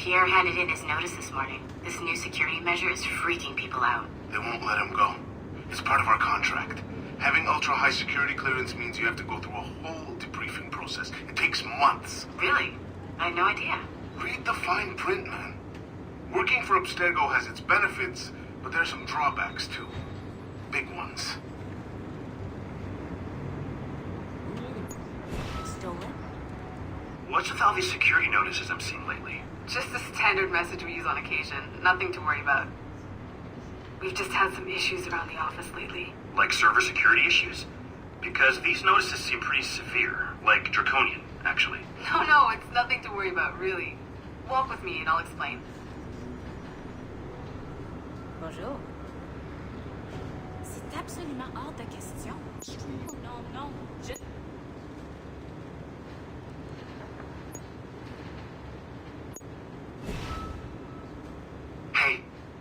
Pierre handed in his notice this morning. This new security measure is freaking people out. They won't let him go. It's part of our contract. Having ultra-high security clearance means you have to go through a whole debriefing process. It takes months. Really? I had no idea. Read the fine print, man. Working for Abstergo has its benefits, but there are some drawbacks, too. Big ones. Stolen? What's with all these security notices I'm seeing lately? Just a standard message we use on occasion. Nothing to worry about. We've just had some issues around the office lately. Like server security issues? Because these notices seem pretty severe. Like draconian, actually. No, it's nothing to worry about, really. Walk with me and I'll explain. Bonjour. C'est absolument hors de question. Non, je... Hey,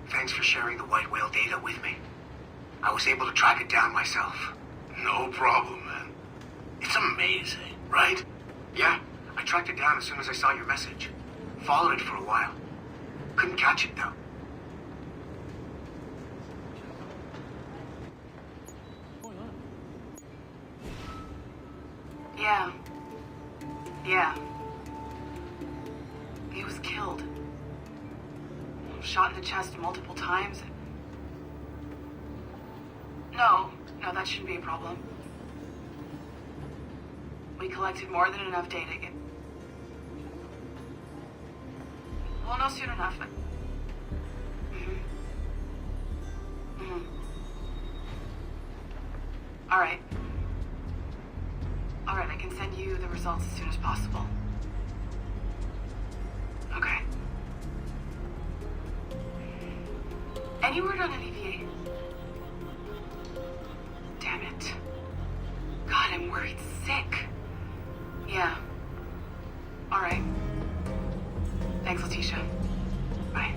thanks for sharing the White Whale data with me. I was able to track it down myself. No problem, man. It's amazing, right? Yeah, I tracked it down as soon as I saw your message. Followed it for a while. Couldn't catch it, though. Yeah. He was killed. Shot in the chest multiple times. No, that shouldn't be a problem. We collected more than enough data to get... We'll know soon enough, but... Alright, I can send you the results as soon as possible. Okay. Any word on Olivier? Damn it. God, I'm worried sick. Yeah. Alright. Thanks, Letitia. Bye.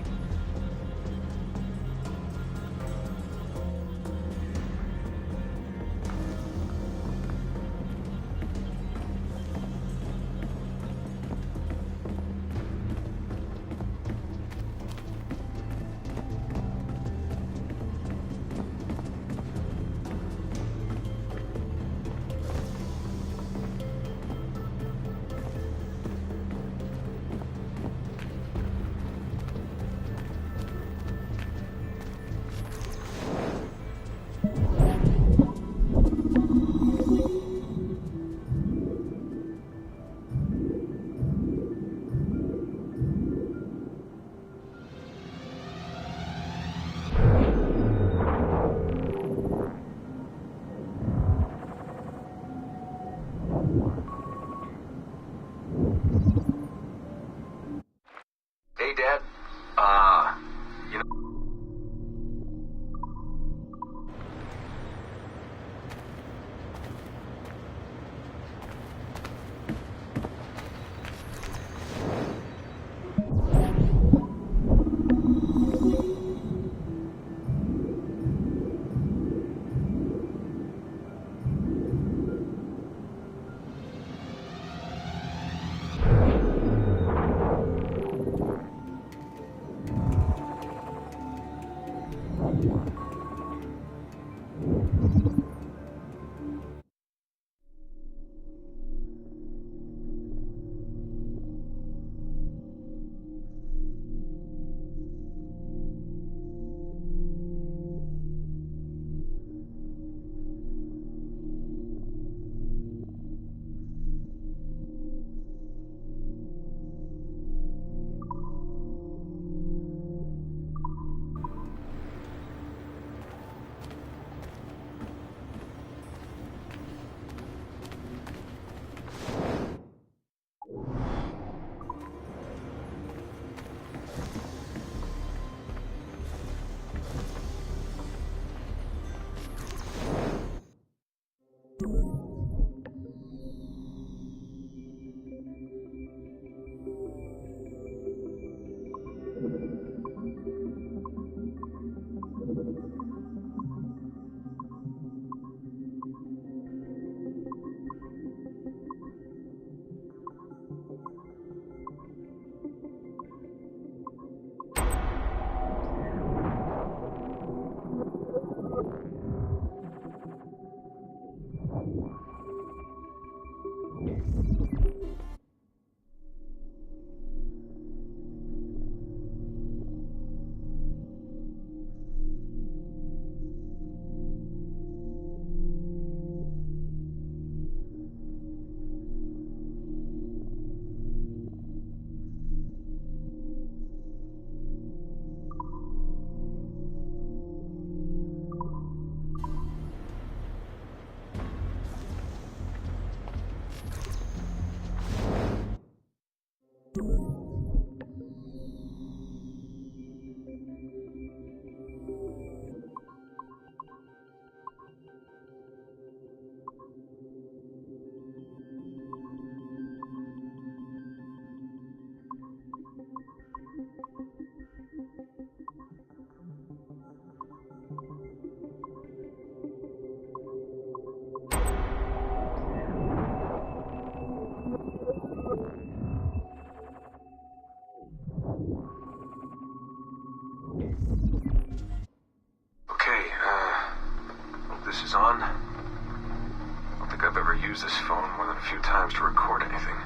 few times to record anything.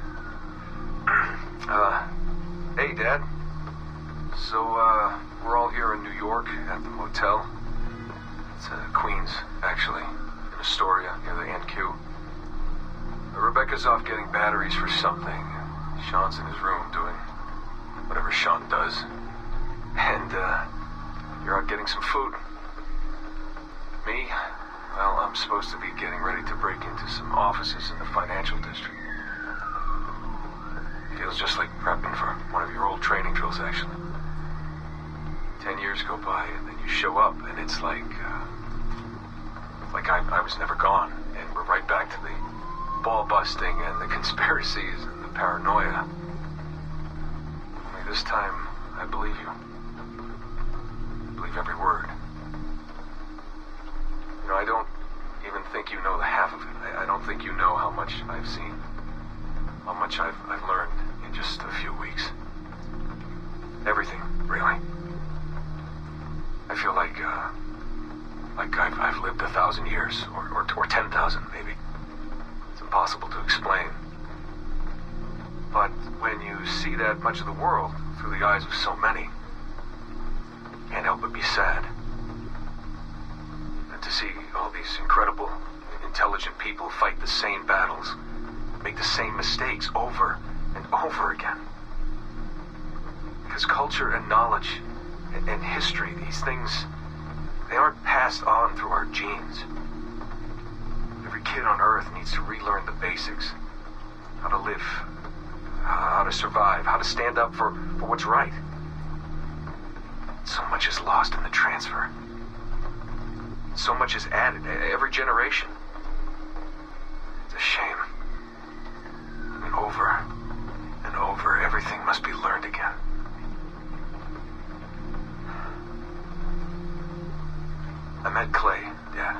Hey, Dad. So, we're all here in New York at the motel. It's Queens, actually, in Astoria, near the NQ. Rebecca's off getting batteries for something. Sean's in his room doing whatever Sean does. And, you're out getting some food. Me? Well, I'm supposed to be getting ready to break into some offices in the financial district. Feels just like prepping for one of your old training drills, actually. 10 years go by, and then you show up, and it's like I was never gone, and we're right back to the ball busting and the conspiracies and the paranoia. Only this time, I believe you. I believe every word. You know, I don't even think you know the half of it. I don't think you know how much I've seen. How much I've learned in just a few weeks. Everything, really. I feel like I've lived 1,000 years, or 10,000 maybe. It's impossible to explain. But when you see that much of the world through the eyes of so many, you can't help but be sad. And to see all these incredible, intelligent people fight the same battles, make the same mistakes over and over again. Because culture and knowledge and history, these things, they aren't passed on through our genes. Every kid on Earth needs to relearn the basics. How to live, how to survive, how to stand up for what's right. So much is lost in the transfer. So much is added every generation. It's a shame. I mean, over and over, everything must be learned again. I met Clay, Dad.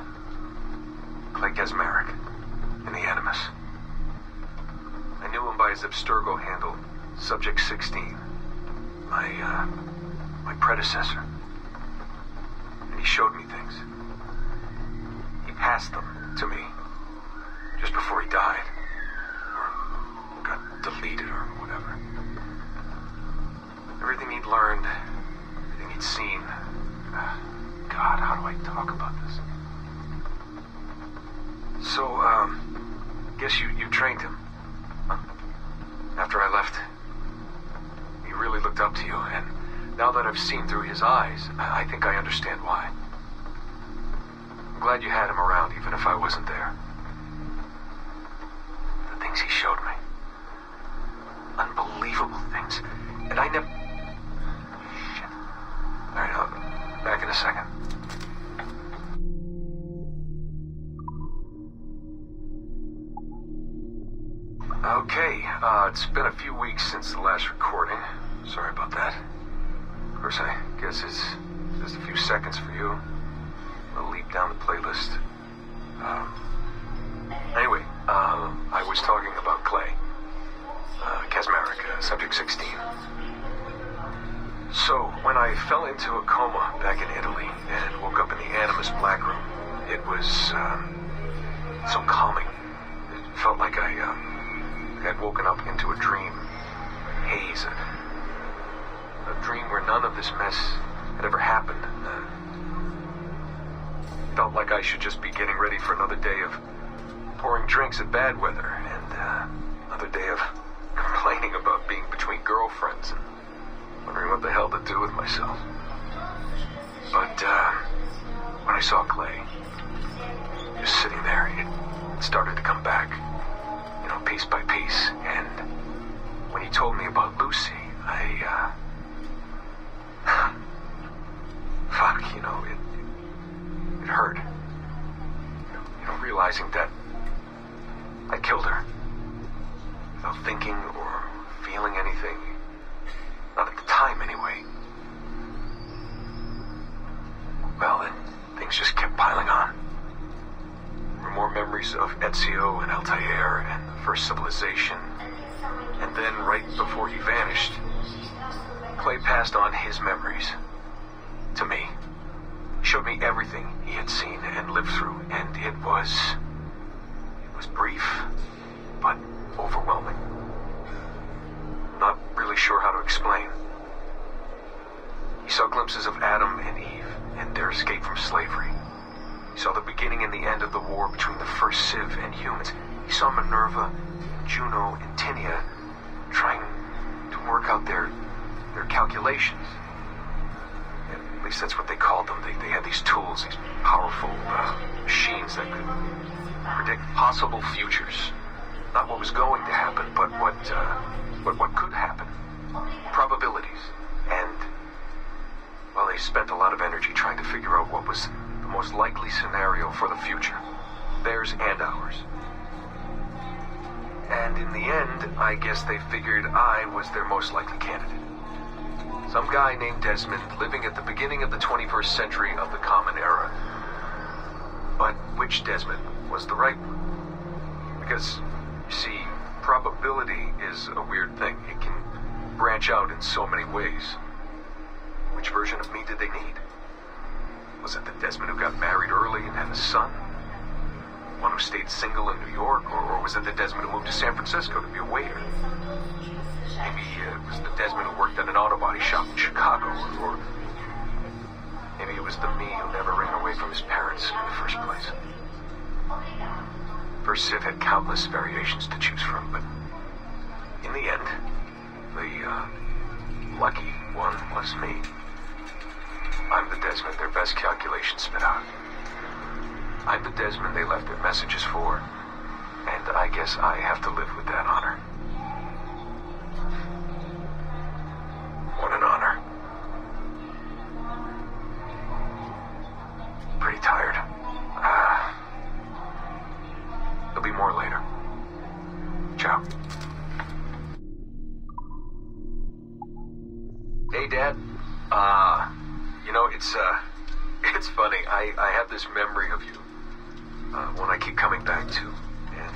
Clay Kaczmarek, in the Animus. I knew him by his Abstergo handle, Subject 16. My predecessor. And he showed me things. He passed them to me, just before he died. Or got deleted or whatever. Everything he'd learned, everything he'd seen. God, how do I talk about this? So, guess you trained him. Huh? After I left, he really looked up to you, and now that I've seen through his eyes, I think I understand why. I'm glad you had him around, even if I wasn't there. The things he showed me. Unbelievable things. And I never... Shit. Alright, I'll be back in a second. Okay, it's been a few weeks since the last recording. Sorry about that. Of course, I guess it's just a few seconds for you. I'll leap down the playlist. Anyway, I was talking about Clay. Kaczmarek, Subject 16. So, when I fell into a coma back in Italy and woke up in the Animus Black Room, it was, so calming. It felt like I had woken up into a dream. Haze. A dream where none of this mess had ever happened. Felt like I should just be getting ready for another day of pouring drinks at bad weather, and another day of complaining about being between girlfriends and wondering what the hell to do with myself. But when I saw Clay, just sitting there, it started to come back, you know, piece by piece. And when he told me about Lucy, fuck, you know, it hurt. You know, realizing that I killed her without thinking or feeling anything. Not at the time, anyway. Well, then, things just kept piling on. There were more memories of Ezio and Altair and the first civilization. And then, right before he vanished, Clay passed on his memories to me. He showed me everything he had seen and lived through, and it was brief, but overwhelming. Not really sure how to explain. He saw glimpses of Adam and Eve and their escape from slavery. He saw the beginning and the end of the war between the first Civ and humans. He saw Minerva, Juno, and Tinia trying to work out their calculations. At least that's what they called them. They had these tools, these powerful machines that could predict possible futures. Not what was going to happen, but what could happen. Probabilities. And, well, they spent a lot of energy trying to figure out what was the most likely scenario for the future. Theirs and ours. And in the end, I guess they figured I was their most likely candidate. Some guy named Desmond living at the beginning of the 21st century of the Common Era. But which Desmond was the right one? Because, you see, probability is a weird thing. It can branch out in so many ways. Which version of me did they need? Was it the Desmond who got married early and had a son? One who stayed single in New York? Or was it the Desmond who moved to San Francisco to be a waiter? Maybe it was the Desmond who worked at an auto body shop in Chicago, or maybe it was the me who never ran away from his parents in the first place. First Civ had countless variations to choose from, but in the end, the lucky one was me. I'm the Desmond their best calculations spit out. I'm the Desmond they left their messages for, and I guess I have to live with that honor. What an honor. Pretty tired. There'll be more later. Ciao. Hey, Dad. It's funny. I have this memory of you, one I keep coming back to, and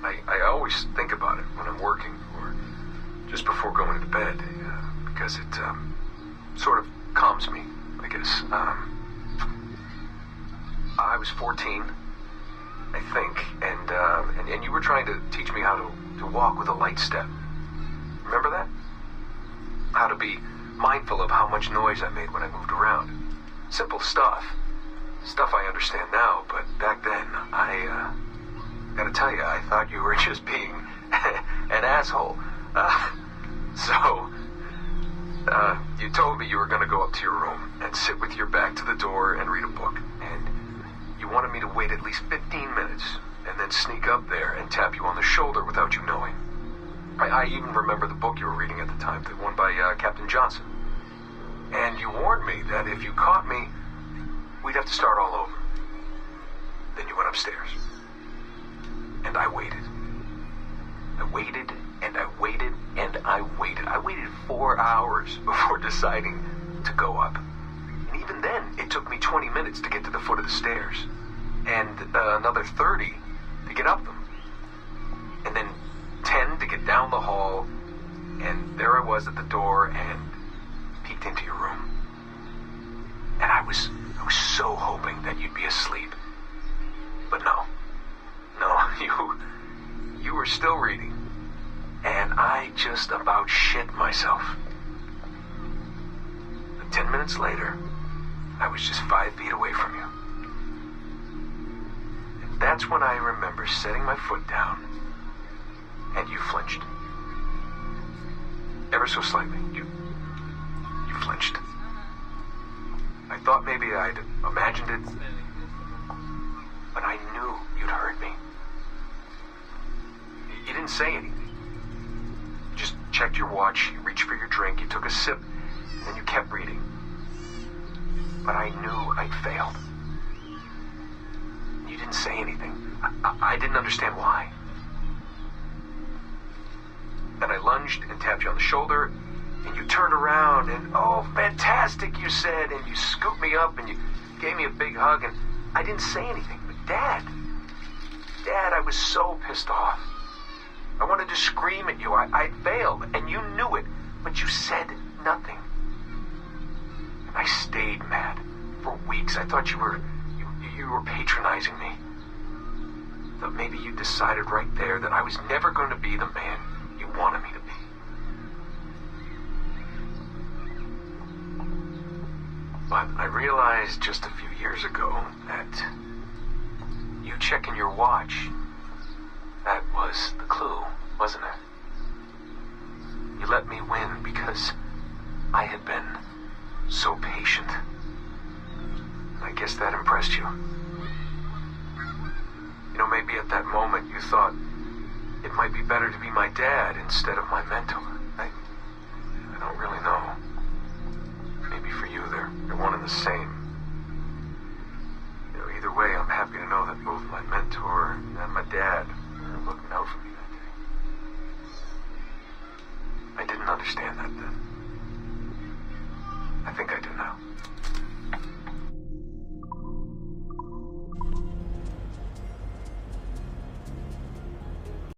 I always think about it when I'm working or just before going to bed, because it sort of calms me, I guess. I was 14, I think, and you were trying to teach me how to walk with a light step. Remember that? How to be mindful of how much noise I made when I moved around. Simple stuff. Stuff I understand now, but back then, I gotta tell you, I thought you were just being an asshole. You told me you were gonna go up to your room and sit with your back to the door and read a book. And you wanted me to wait at least 15 minutes and then sneak up there and tap you on the shoulder without you knowing. I even remember the book you were reading at the time, the one by Captain Johnson. And you warned me that if you caught me, we'd have to start all over. Then you went upstairs. And I waited. I waited, and I waited, and I waited. I waited 4 hours before deciding to go up. And even then, it took me 20 minutes to get to the foot of the stairs. And another 30 to get up them. And then 10 to get down the hall. And there I was at the door and peeked into your room. And I was so hoping that you'd be asleep. But no, you were still reading. And I just about shit myself. And 10 minutes later, I was just 5 feet away from you. And that's when I remember setting my foot down, and you flinched. Ever so slightly, you flinched. I thought maybe I'd imagined it, but I knew you'd heard me. You didn't say anything. You just checked your watch, you reached for your drink, you took a sip, and then you kept reading. But I knew I'd failed. You didn't say anything. I didn't understand why. Then I lunged and tapped you on the shoulder, and you turned around, and oh, fantastic, you said, and you scooped me up, and you gave me a big hug, and I didn't say anything. But Dad, I was so pissed off. I wanted to scream at you. I'd failed, and you knew it, but you said nothing. And I stayed mad for weeks. I thought you were patronizing me. I thought maybe you decided right there that I was never going to be the man you wanted me to be. But I realized just a few years ago that you checking your watch, that was the clue, wasn't it? You let me win because I had been so patient. I guess that impressed you. You know, maybe at that moment you thought it might be better to be my dad instead of my mentor. I don't really know. Maybe for you they're one and the same. You know, either way, I'm happy to know that both my mentor and my dad are looking out for me that day. I didn't understand